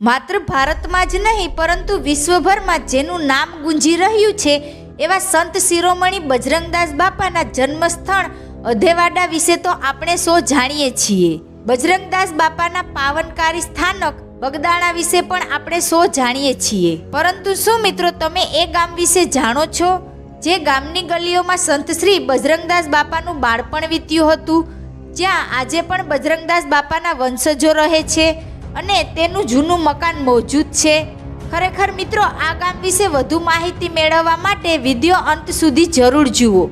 માત્ર ભારતમાં જ નહીં પરંતુ વિશ્વભરમાં જેનું નામ ગુંજી રહ્યું છે એવા સંત શિરોમણી બજરંગદાસ બાપાના જન્મસ્થળ અધેવાડા વિશે તો આપણે સૌ જાણીએ છીએ। બજરંગદાસ બાપાના પાવનકારી સ્થાનક બગદાણા વિશે પણ આપણે સૌ જાણીએ છીએ, પરંતુ શું મિત્રો તમે એ ગામ વિશે જાણો છો જે ગામની ગલીઓમાં સંત શ્રી બજરંગદાસ બાપાનું બાળપણ વીત્યું હતું, જ્યાં આજે પણ બજરંગદાસ બાપાના વંશજો રહે છે અને તેનું જૂનું મકાન મોજૂદ છે। ખરેખર મિત્રો આ ગામ વિશે વધુ માહિતી મેળવવા માટે વિડીયો અંત સુધી જરૂર જુઓ।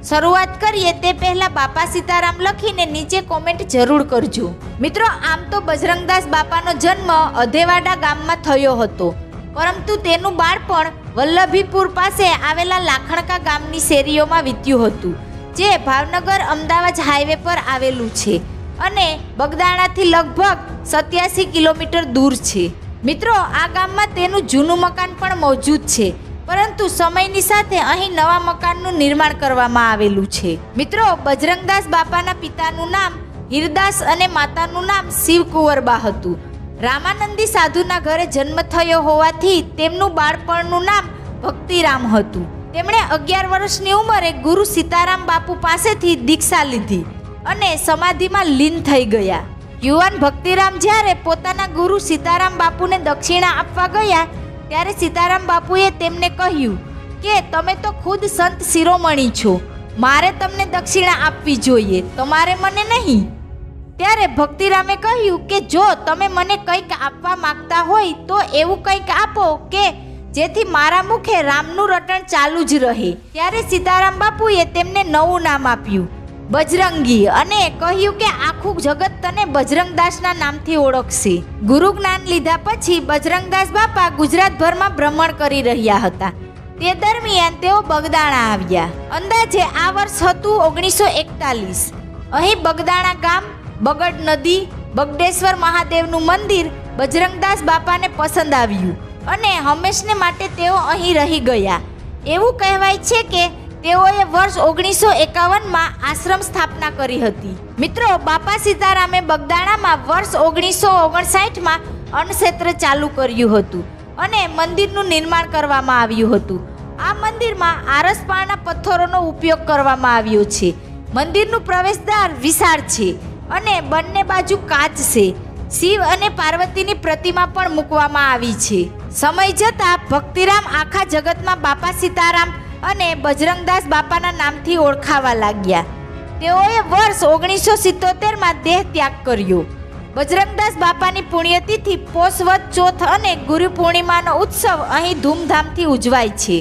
શરૂઆત કરીએ તે પહેલા બાપા સીતારામ લખીને નીચે કોમેન્ટ જરૂર કરજો। મિત્રો આમ તો બજરંગદાસ બાપાનો જન્મ અધેવાડા ગામમાં થયો હતો, પરંતુ તેનું બાળપણ વલ્લભીપુર પાસે આવેલા લાખણકા ગામની શેરીઓમાં વીત્યું હતું, જે ભાવનગર અમદાવાદ હાઈવે પર આવેલું છે અને બગદાણાથી લગભગ 87 કિલોમીટર દૂર છે। મિત્રો આ ગામમાં તેનું જૂનું મકાન પણ મોજૂદ છે, પરંતુ સમયની સાથે અહીં નવા મકાનનું નિર્માણ કરવામાં આવેલું છે। મિત્રો બજરંગદાસ બાપાના પિતાનું નામ હીરદાસ અને માતાનું નામ શિવકુંવરબા હતું। રામાનંદી સાધુના ઘરે જન્મ થયો હોવાથી તેમનું બાળપણનું નામ ભક્તિરામ હતું। તેમણે 11 વર્ષની ઉંમરે ગુરુ સીતારામ બાપુ પાસેથી દીક્ષા લીધી અને સમાધિમાં લીન થઈ ગયા। યુવાન ભક્તિરામ જ્યારે પોતાના ગુરુ સીતારામ બાપુને દક્ષિણા આપવા ગયા ત્યારે સીતારામ બાપુએ તેમને કહ્યું કે તમે તો ખુદ સંત શિરોમણી છો, મારે તમને દક્ષિણા આપવી જોઈએ, તમારે મને નહીં। ત્યારે ભક્તિરામે કહ્યું કે જો તમે મને કંઈક આપવા માંગતા હોય તો એવું કંઈક આપો કે જેથી મારા મુખે રામનું રટણ ચાલુ જ રહે। ત્યારે સીતારામ બાપુએ તેમને નવું નામ આપ્યું બજરંગી અને કહ્યું કે આખું જગત તને બજરંગદાસના નામથી ઓળખશે। ગુરુ જ્ઞાન લીધા પછી બજરંગદાસ બાપા ગુજરાતભરમાં ભ્રમણ કરી રહ્યા હતા। તે દરમિયાન તેઓ બગદાણા આવ્યા। અંદાજે આ વર્ષ હતું 1941। અહીં બગદાણા ગામ, બગડ નદી, બગડેશ્વર મહાદેવનું મંદિર બજરંગદાસ બાપાને પસંદ આવ્યું અને હંમેશને માટે તેઓ અહીં રહી ગયા। એવું કહેવાય છે કે તેઓએ વર્ષ 1951માં આશ્રમ સ્થાપના કરી હતી। મિત્રો બાપા સીતારામે બગદાણામાં વર્ષ 1959માં અન્નક્ષેત્ર ચાલુ કર્યું હતું અને મંદિરનું નિર્માણ કરવામાં આવ્યું હતું। આ મંદિરમાં આરસપાળના પથ્થરોનો ઉપયોગ કરવામાં આવ્યો છે। મંદિરનું પ્રવેશદ્વાર વિશાળ છે અને બંને બાજુ કાચ છે। શિવ અને પાર્વતીની પ્રતિમા પણ મૂકવામાં આવી છે। સમય જતાં ભક્તિરામ આખા જગતમાં બાપા સીતારામ અને બજરંગદાસ બાપાના નામથી ઓળખાવા લાગ્યા। તેઓએ વર્ષ 1977માં દેહ ત્યાગ કર્યો। બજરંગદાસ બાપાની પુણ્યતિથિ પોષ વદ ચોથ અને ગુરુ પૂર્ણિમાનો ઉત્સવ અહીં ધૂમધામથી ઉજવાય છે।